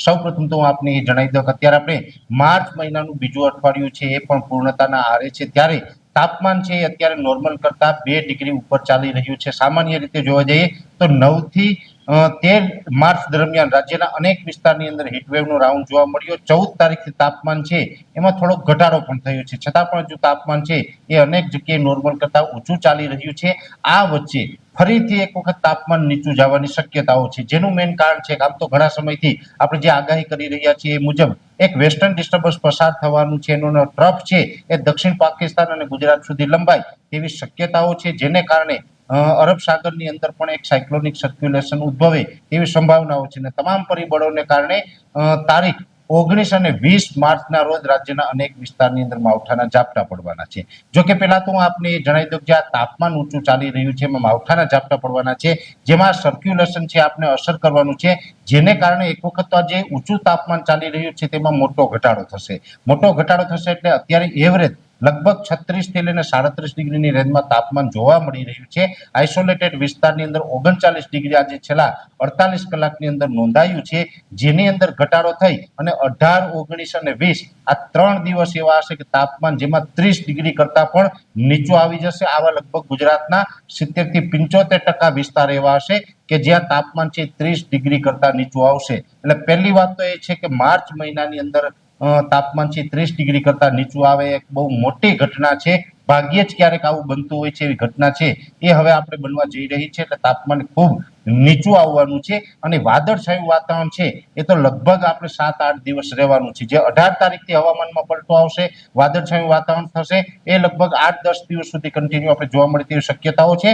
સૌપ્રથમ તો હું આપને એ જણાવી દઉં કે અત્યારે આપણે માર્ચ મહિનાનું બીજું અઠવાડિયું છે એ પણ પૂર્ણતાના આરે છે, ત્યારે તાપમાન છે એ અત્યારે નોર્મલ કરતા 2 ડિગ્રી ઉપર ચાલી રહ્યું છે। સામાન્ય રીતે જોવા જઈએ તો 9 થી 13 માર્ચ દરમિયાન રાજ્યના અનેક વિસ્તારની અંદર હીટવેવનો રાઉન્ડ જોવા મળ્યો। 14 તારીખથી તાપમાન છે એમાં થોડો ઘટાડો પણ થયો છે, છતાં પણ હજુ તાપમાન છે એ અનેક જગ્યાએ નોર્મલ કરતા ઊંચું ચાલી રહ્યું છે। આ વચ્ચે ફરીથી એક વખત તાપમાન નીચું જવાની શક્યતાઓ છે, જેનું મેઇન કારણ છે કે આમ તો ઘણા સમયથી આપણે જે આગાહી કરી રહ્યા છીએ એ મુજબ એક વેસ્ટર્ન ડિસ્ટર્બન્સ પસાર થવાનું છે, એનો ટ્રફ છે એ દક્ષિણ પાકિસ્તાન અને ગુજરાત સુધી લંબાય તેવી શક્યતાઓ છે, જેને કારણે અરબ સાગરની અંદર પણ એક સાયક્લોનિક સર્ક્યુલેશન ઉદ્ભવે તેવી સંભાવનાઓ છે, અને તમામ પરિબળોને કારણે તારીખ 19 અને 20 માર્ચના રોજ રાજ્યના અનેક વિસ્તારની અંદર માવઠાના ઝાપટા પડવાના છે। જો કે પહેલા તો હું આપને જણાવી દઉં કે આ તાપમાન ઊંચું ચાલી રહ્યું છે એમાં માવઠાના ઝાપટા પડવાના છે, જેમાં સર્ક્યુલેશન છે આપને અસર કરવાનું છે, જેને કારણે એક વખત આ જે ઊંચું તાપમાન ચાલી રહ્યું છે તેમાં મોટો ઘટાડો થશે। મોટો ઘટાડો થશે એટલે અત્યારે એવરેજ લગભગ 36 થી લઈને 37 ડિગ્રીની રેન્જમાં તાપમાન જોવા મળી રહ્યું છે। આઇસોલેટેડ વિસ્તારની અંદર 39 ડિગ્રી આજે છેલ્લા 48 કલાકની અંદર નોંધાયું છે, જેની અંદર ઘટાડો થઈ અને 18, 19 અને 20 આ 3 દિવસ એવા હશે કે તાપમાન જેમાં 30 ડિગ્રી કરતા પણ નીચું આવી જશે। આવા લગભગ ગુજરાતના 70 થી 75% વિસ્તાર એવા હશે કે જ્યાં તાપમાન છે 30 ડિગ્રી કરતા નીચું આવશે। એટલે પહેલી વાત તો એ છે કે માર્ચ મહિનાની અંદર તાપમાન છે 30 ડિગ્રી કરતા નીચું આવે એક બહુ મોટી ઘટના છે। ભાગ્યે જ ક્યારેક આવું બનતું હોય છે એવી ઘટના છે એ હવે આપણે બનવા જઈ રહી છે, એટલે તાપમાન ખૂબ નીચું આવવાનું છે અને વાદળછાયું વાતાવરણ છે એ તો લગભગ આપણે 7-8 દિવસ રહેવાનું છે। જે 18 તારીખથી હવામાનમાં પલટો આવશે, વાદળછાયું વાતાવરણ થશે, એ લગભગ 8-10 દિવસ સુધી કન્ટિન્યુ આપણે જોવા મળે તેવી શક્યતાઓ છે।